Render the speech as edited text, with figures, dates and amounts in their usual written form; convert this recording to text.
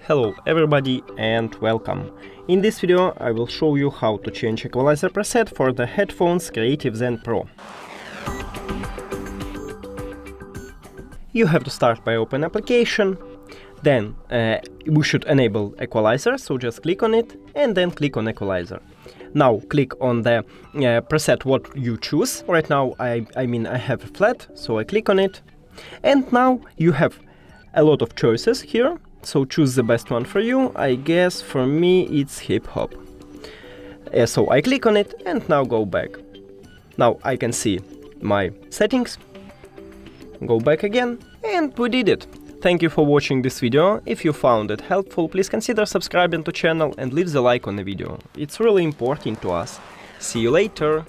Hello everybody and welcome. In this video I will show you how to change equalizer preset for the headphones Creative Zen Pro. You have to start by open application, then we should enable equalizer, so just click on it and then click on equalizer. Now click on the preset what you choose. Right now I have a flat, so I click on it, and now you have a lot of choices here. So choose the best one for you. I guess for me it's hip hop. So I click on it and now go back. Now I can see my settings. Go back again and we did it. Thank you for watching this video. If you found it helpful, please consider subscribing to channel and leave the like on the video. It's really important to us. See you later.